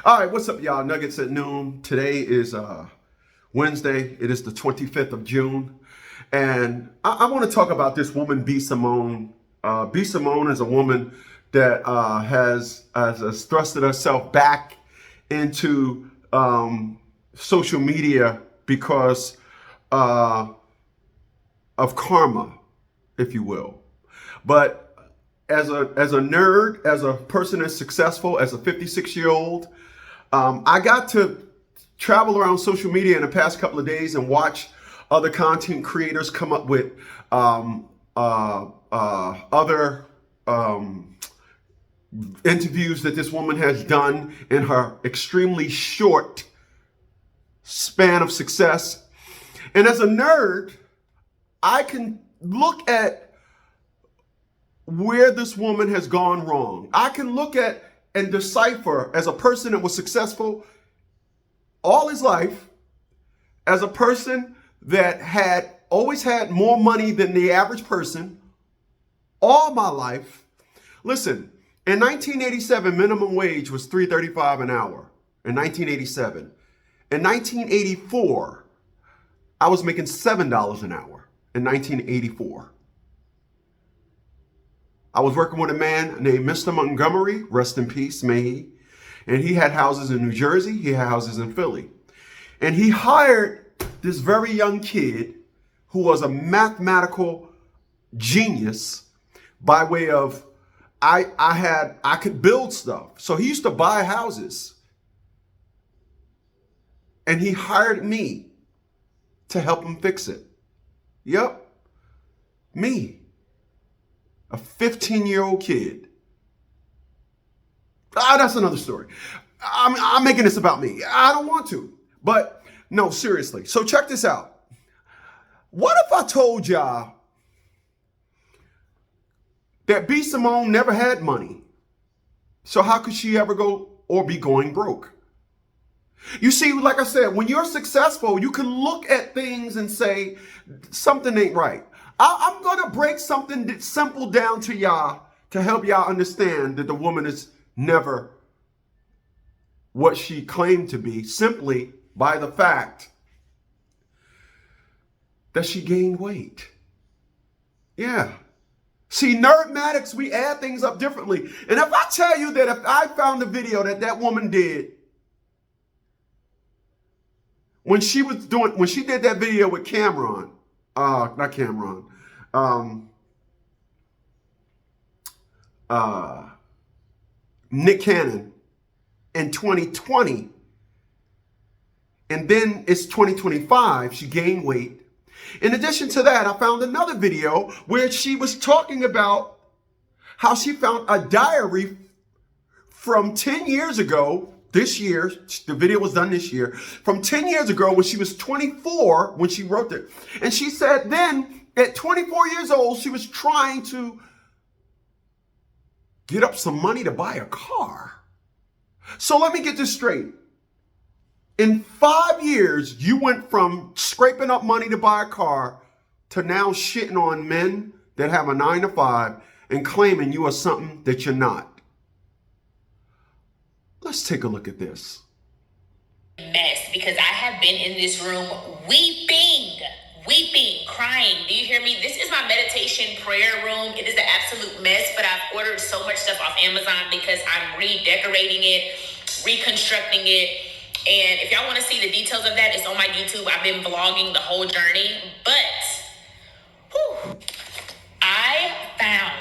All right, what's up, y'all? Nuggets at noon. Today is Wednesday. It is the 25th of June. And I want to talk about this woman, B. Simmone. B. Simmone is a woman that has thrusted herself back into social media because of karma, if you will. But as a nerd, as a person that's successful, as a 56-year-old, I got to travel around social media in the past couple of days and watch other content creators come up with other interviews that this woman has done in her extremely short span of success. And as a nerd, I can look at where this woman has gone wrong. I can look at and decipher, as a person that was successful all his life, as a person that had always had more money than the average person all my life. Listen, in 1987, minimum wage was $3.35 an hour. In 1987. In 1984, I was making $7 an hour. In 1984. I was working with a man named Mr. Montgomery, rest in peace, may he. And he had houses in New Jersey, he had houses in Philly. And he hired this very young kid who was a mathematical genius by way of, I could build stuff. So he used to buy houses. And he hired me to help him fix it. Yep, me. A 15-year-old kid. That's another story. I'm making this about me. I don't want to. But no, seriously. So check this out. What if I told y'all that B. Simmone never had money? So how could she ever go or be going broke? You see, like I said, when you're successful, you can look at things and say, something ain't right. I'm going to break something that's simple down to y'all to help y'all understand that the woman is never what she claimed to be, simply by the fact that she gained weight. Yeah. See, Nerdmatics, we add things up differently. And if I tell you that if I found a video that woman did, when she did that video with Cameron, not Cameron, Nick Cannon in 2020, and then it's 2025, she gained weight. In addition to that, I found another video where she was talking about how she found a diary from 10 years ago, this year, the video was done this year, from 10 years ago when she was 24 when she wrote it. And she said then at 24 years old, she was trying to get up some money to buy a car. So let me get this straight. In 5 years, you went from scraping up money to buy a car to now shitting on men that have a 9-to-5 and claiming you are something that you're not. Let's take a look at this. Mess, because I have been in this room weeping, crying. Do you hear me? This is my meditation prayer room. It is an absolute mess, but I've ordered so much stuff off Amazon because I'm redecorating it, reconstructing it. And if y'all want to see the details of that, it's on my YouTube. I've been vlogging the whole journey, but I found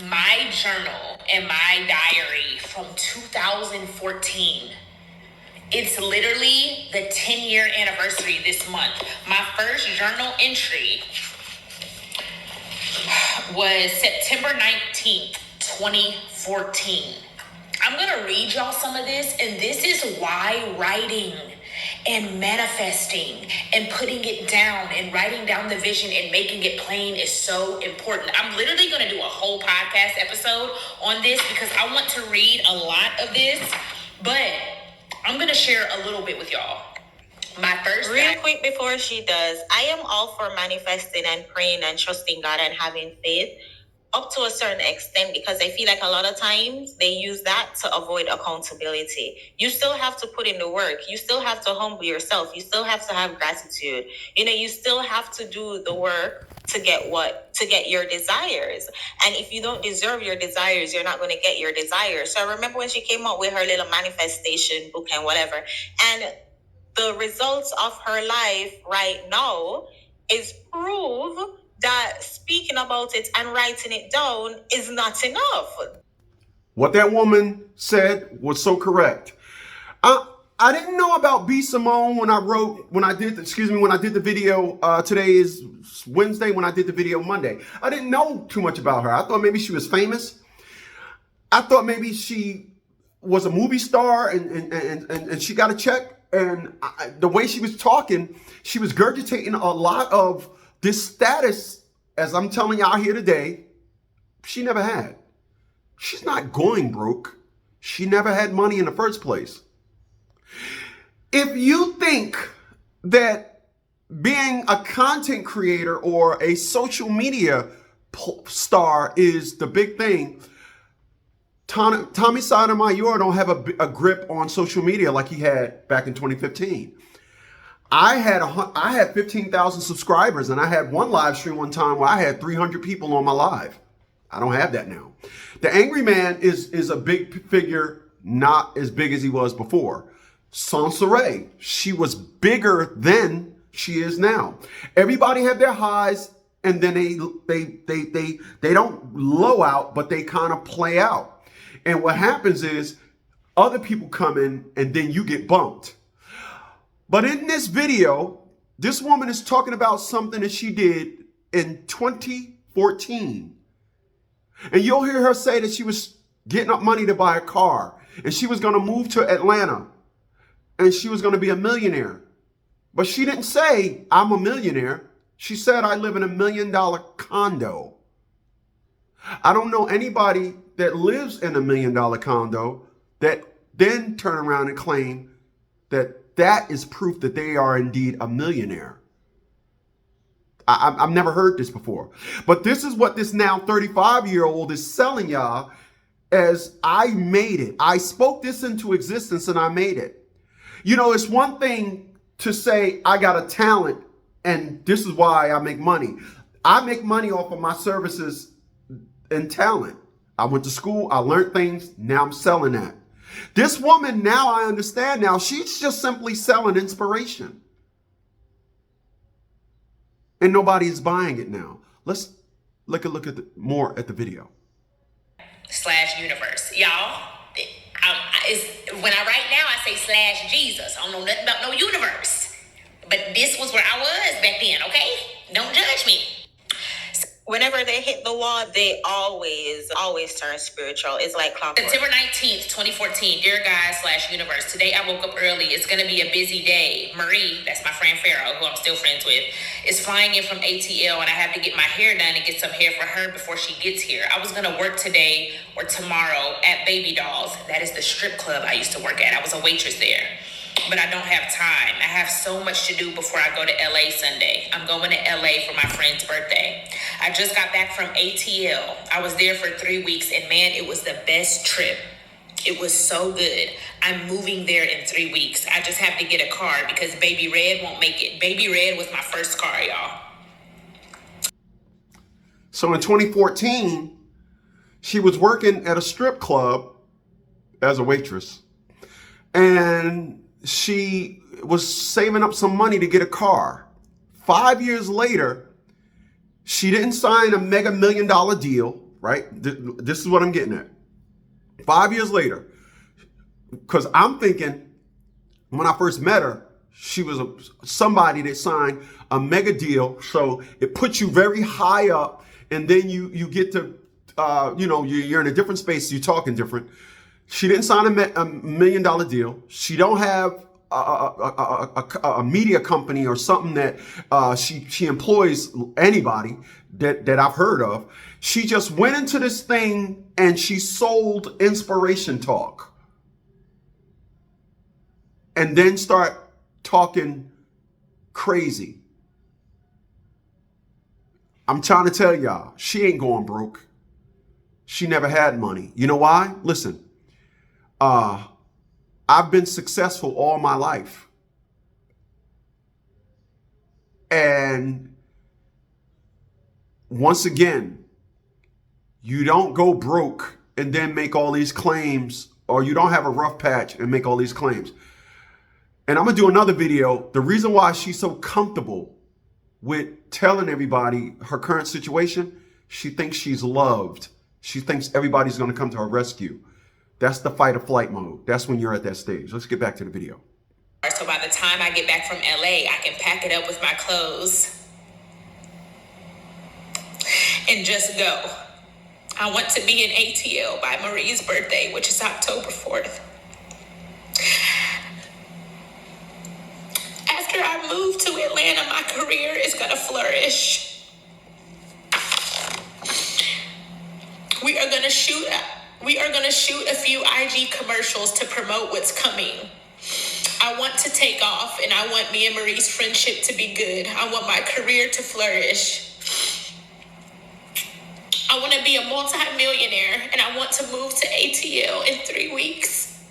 my journal and my diary from 2014. It's literally the 10-year anniversary this month. My first journal entry was September 19th, 2014. I'm going to read y'all some of this, and this is why writing and manifesting and putting it down and writing down the vision and making it plain is so important. I'm literally going to do a whole podcast episode on this because I want to read a lot of this, but I'm going to share a little bit with y'all. My first Real quick before she does, I am all for manifesting and praying and trusting God and having faith. up to a certain extent, because I feel like a lot of times they use that to avoid accountability. You still have to put in the work. You still have to humble yourself. You still have to have gratitude. You still have to do the work to get your desires. And if you don't deserve your desires, you're not going to get your desires. So I remember when she came out with her little manifestation book and whatever, and the results of her life right now is proof that speaking about it and writing it down is not enough. What that woman said was so correct. I didn't know about B. Simmone when I did the video. Today is Wednesday when I did the video Monday. I didn't know too much about her. I thought maybe she was famous. I thought maybe she was a movie star and she got a check. And the way she was talking, she was gurgitating a lot of this status, as I'm telling y'all here today, she never had. She's not going broke. She never had money in the first place. If you think that being a content creator or a social media star is the big thing, Tommy Sotomayor don't have a grip on social media like he had back in 2015. I had 15,000 subscribers, and I had one live stream one time where I had 300 people on my live. I don't have that now. The Angry Man is a big figure, not as big as he was before. Sansaray, she was bigger than she is now. Everybody had their highs, and then they don't low out, but they kind of play out. And what happens is other people come in and then you get bumped. But in this video, this woman is talking about something that she did in 2014. And you'll hear her say that she was getting up money to buy a car and she was going to move to Atlanta and she was going to be a millionaire. But she didn't say, I'm a millionaire. She said, I live in $1 million condo. I don't know anybody that lives in $1 million condo that then turn around and claim that that is proof that they are indeed a millionaire. I've never heard this before. But this is what this now 35-year-old is selling y'all as I made it. I spoke this into existence and I made it. It's one thing to say I got a talent and this is why I make money. I make money off of my services and talent. I went to school, I learned things, now I'm selling that. This woman, now I understand now, she's just simply selling inspiration. And nobody is buying it now. Let's look at more at the video. /universe. Y'all, when I write now, I say /Jesus. I don't know nothing about no universe. But this was where I was back then, okay? Don't judge me. Whenever they hit the wall, they always turn spiritual. It's like clockwork. September 19th, 2014. Dear God /universe. Today I woke up early. It's going to be a busy day. Marie, that's my friend Pharaoh, who I'm still friends with, is flying in from ATL, and I have to get my hair done and get some hair for her before she gets here. I was going to work today or tomorrow at Baby Dolls. That is the strip club I used to work at. I was a waitress there. But I don't have time. I have so much to do before I go to LA Sunday. I'm going to LA for my friend's birthday. I just got back from ATL. I was there for 3 weeks, and man, it was the best trip. It was so good. I'm moving there in 3 weeks. I just have to get a car because Baby Red won't make it. Baby Red was my first car, y'all. So in 2014, she was working at a strip club as a waitress. And she was saving up some money to get a car. 5 years later, she didn't sign a mega $1 million deal, right? This is what I'm getting at. 5 years later, because I'm thinking when I first met her, she was somebody that signed a mega deal. So it puts you very high up and then you get to, you're in a different space. You're talking different. She didn't sign a $1 million deal. She don't have a media company or something that she employs anybody that I've heard of. She just went into this thing and she sold inspiration talk. And then start talking crazy. I'm trying to tell y'all, she ain't going broke. she never had money. You know why? Listen, I've been successful all my life. And once again, you don't go broke and then make all these claims, or you don't have a rough patch and make all these claims. And I'm going to do another video. The reason why she's so comfortable with telling everybody her current situation, she thinks she's loved. She thinks everybody's going to come to her rescue. That's the fight or flight mode. That's when you're at that stage. Let's get back to the video. So by the time I get back from LA, I can pack it up with my clothes and just go. I want to be in ATL by Marie's birthday, which is October 4th. After I move to Atlanta, my career is going to flourish. We are going to shoot a few IG commercials to promote what's coming. I want to take off, and I want me and Marie's friendship to be good. I want my career to flourish. I want to be a multi-millionaire, and I want to move to ATL in 3 weeks.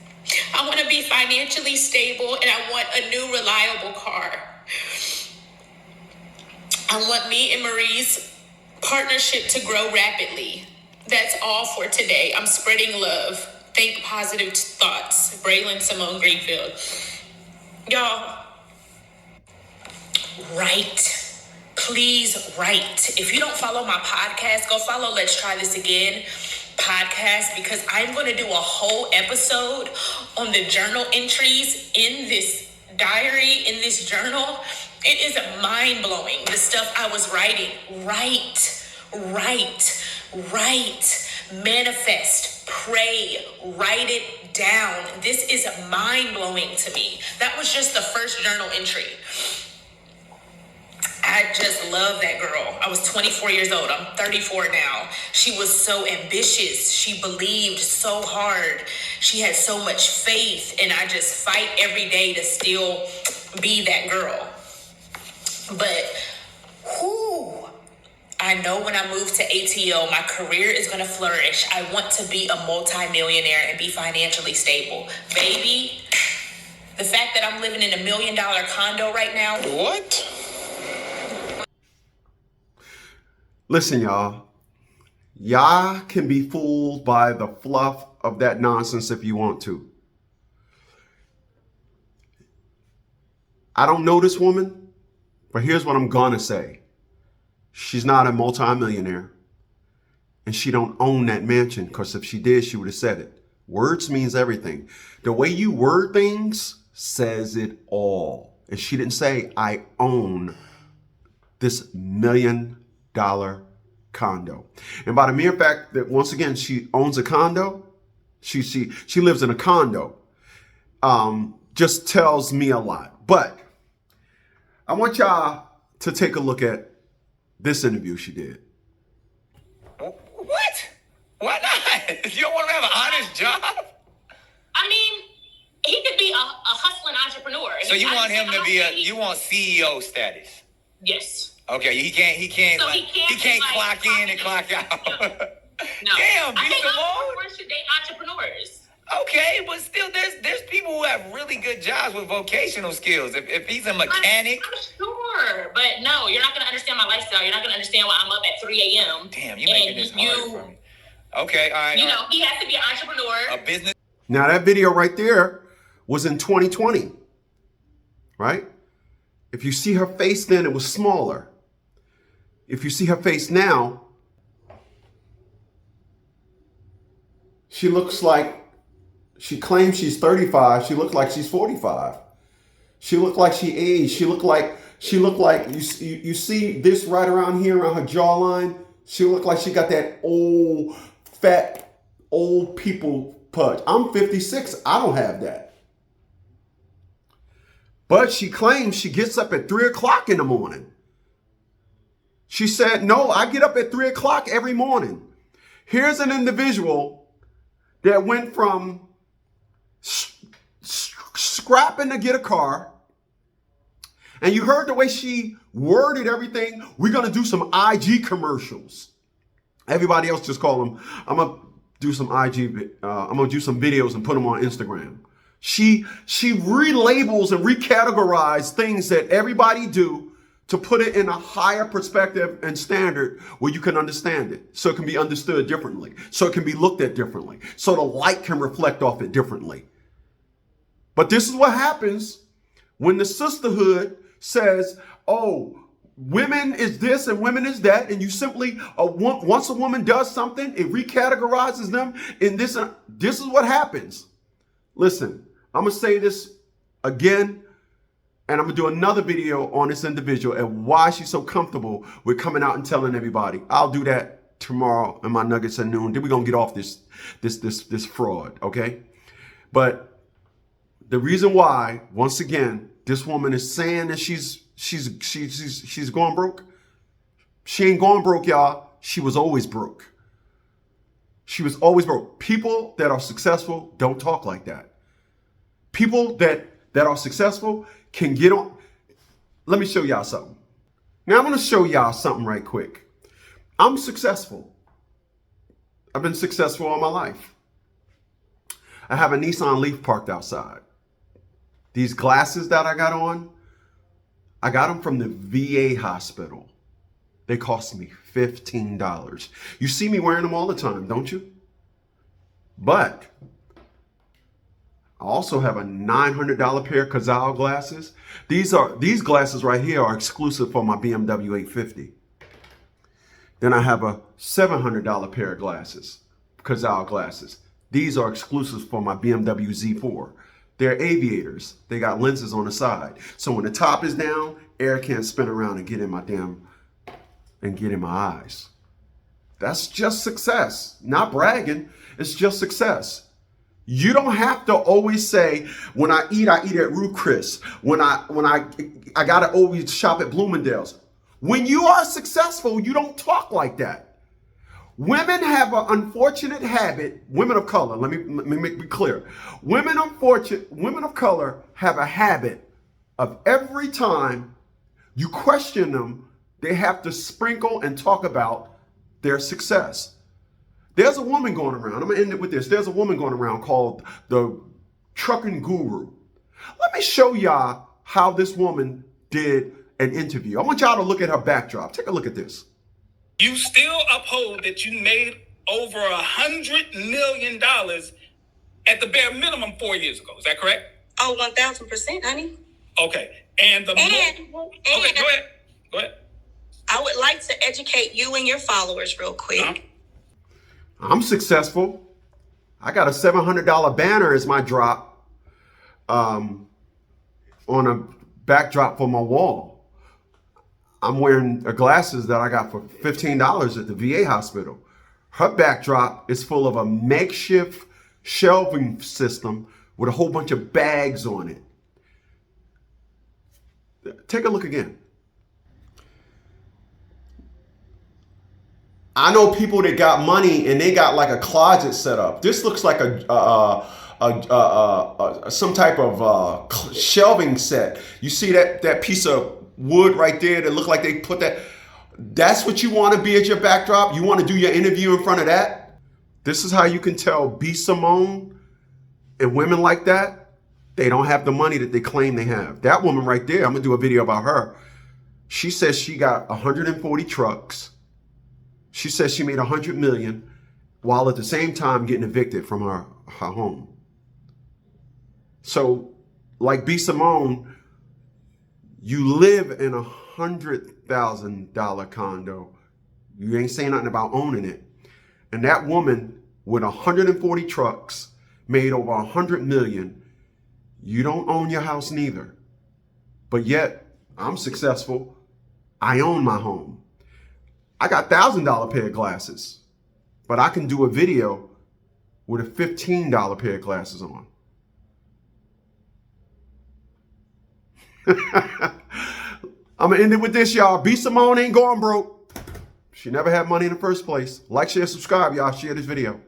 I want to be financially stable, and I want a new reliable car. I want me and Marie's partnership to grow rapidly. That's all for today. I'm spreading love. Think positive thoughts. Braylon Simmone Greenfield. Y'all, write. Please write. If you don't follow my podcast, go follow Let's Try This Again podcast, because I'm going to do a whole episode on the journal entries in this diary, in this journal. It is mind-blowing, the stuff I was writing. Write, manifest, pray, write it down. This is mind-blowing to me. That was just the first journal entry. I just love that girl. I was 24 years old. I'm 34 now. She was so ambitious. She believed so hard. She had so much faith. And I just fight every day to still be that girl. But I know when I move to ATL, my career is going to flourish. I want to be a multi-millionaire and be financially stable. Baby, the fact that I'm living in $1 million condo right now. What? Listen, y'all. Y'all can be fooled by the fluff of that nonsense if you want to. I don't know this woman, but here's what I'm gonna say. She's not a multimillionaire, and she don't own that mansion, because if she did, she would have said it. Words means everything. The way you word things says it all. And she didn't say, I own this $1 million condo. And by the mere fact that, once again, she owns a condo, she lives in a condo, just tells me a lot. But I want y'all to take a look at this interview she did. What? Why not? You don't want to have an honest job? I mean, he could be a hustling entrepreneur. So you want him to be you want CEO status? Yes. Okay, he can't So like, he can't like, clock in and clock out. No. Damn, I be think Simmone. entrepreneurs should date entrepreneurs. Okay, but still, there's people who have really good jobs with vocational skills. If he's a mechanic, I'm sure, but no, you're not gonna understand my lifestyle. You're not gonna understand why I'm up at 3 a.m. Damn, you're making this hard for me. Okay, all right. You know, he has to be an entrepreneur. A business. Now, that video right there was in 2020, right? If you see her face then, it was smaller. If you see her face now, she looks like, she claims she's 35. She looks like she's 45. She looked like she aged. She looked like, you see this right around here around her jawline? She looked like she got that old, fat, old people pudge. I'm 56. I don't have that. But she claims she gets up at 3 o'clock in the morning. She said, no, I get up at 3 o'clock every morning. Here's an individual that went from scrapping to get a car. And you heard the way she worded everything. We're going to do some IG commercials. Everybody else just call them. I'm gonna do some IG. I'm gonna do some videos and put them on Instagram. She relabels and recategorizes things that everybody do to put it in a higher perspective and standard where you can understand it, so it can be understood differently, so it can be looked at differently, so the light can reflect off it differently. But this is what happens when the sisterhood says, oh, women is this and women is that, and you simply, once a woman does something, it recategorizes them in this. This is what happens. Listen, I'm going to say this again, and I'm going to do another video on this individual and why she's so comfortable with coming out and telling everybody. I'll do that tomorrow in my Nuggets at noon. Then we're going to get off this fraud, okay? But the reason why, once again, this woman is saying that she's going broke. She ain't going broke, y'all. She was always broke. She was always broke. People that are successful don't talk like that. People that are successful can get on. Let me show y'all something. Now I'm going to show y'all something right quick. I'm successful. I've been successful all my life. I have a Nissan Leaf parked outside. These glasses that I got on, I got them from the VA hospital. They cost me $15. You see me wearing them all the time, don't you? But I also have a $900 pair of Cazal glasses. These glasses right here are exclusive for my BMW 850. Then I have a $700 pair of glasses, Cazal glasses. These are exclusive for my BMW Z4. They're aviators. They got lenses on the side. So when the top is down, air can't spin around and get in my eyes. That's just success. Not bragging. It's just success. You don't have to always say, when I eat at Ruth Chris. When I gotta always shop at Bloomingdale's. When you are successful, you don't talk like that. Women have an unfortunate habit, women of color, let me make it clear. Women of color have a habit of every time you question them, they have to sprinkle and talk about their success. There's a woman going around, I'm gonna end it with this. There's a woman going around called the Trucking Guru. Let me show y'all how this woman did an interview. I want y'all to look at her backdrop. Take a look at this. You still uphold that you made over $100 million at the bare minimum 4 years ago. Is that correct? Oh, 1,000%, honey. Okay. And go ahead. I would like to educate you and your followers real quick. Uh-huh. I'm successful. I got a $700 banner as my drop on a backdrop for my wall. I'm wearing glasses that I got for $15 at the VA hospital. Her backdrop is full of a makeshift shelving system with a whole bunch of bags on it. Take a look again. I know people that got money and they got like a closet set up. This looks like some type of shelving set. You see that piece of wood right there that look like they put that. That's what you want to be at your backdrop? You want to do your interview in front of that? This is how you can tell B. Simmone and women like that, they don't have the money that they claim they have. That woman right there, I'm going to do a video about her. She says she got 140 trucks. She says she made 100 million while at the same time getting evicted from her home. So like B. Simmone, you live in a $100,000 condo. You ain't saying nothing about owning it. And that woman with 140 trucks made over 100 million. You don't own your house neither. But yet, I'm successful. I own my home. I got $1,000 pair of glasses. But I can do a video with a $15 pair of glasses on. I'm gonna end it with this, y'all. B. Simmone ain't going broke. She never had money in the first place. Like, share, subscribe, y'all. Share this video.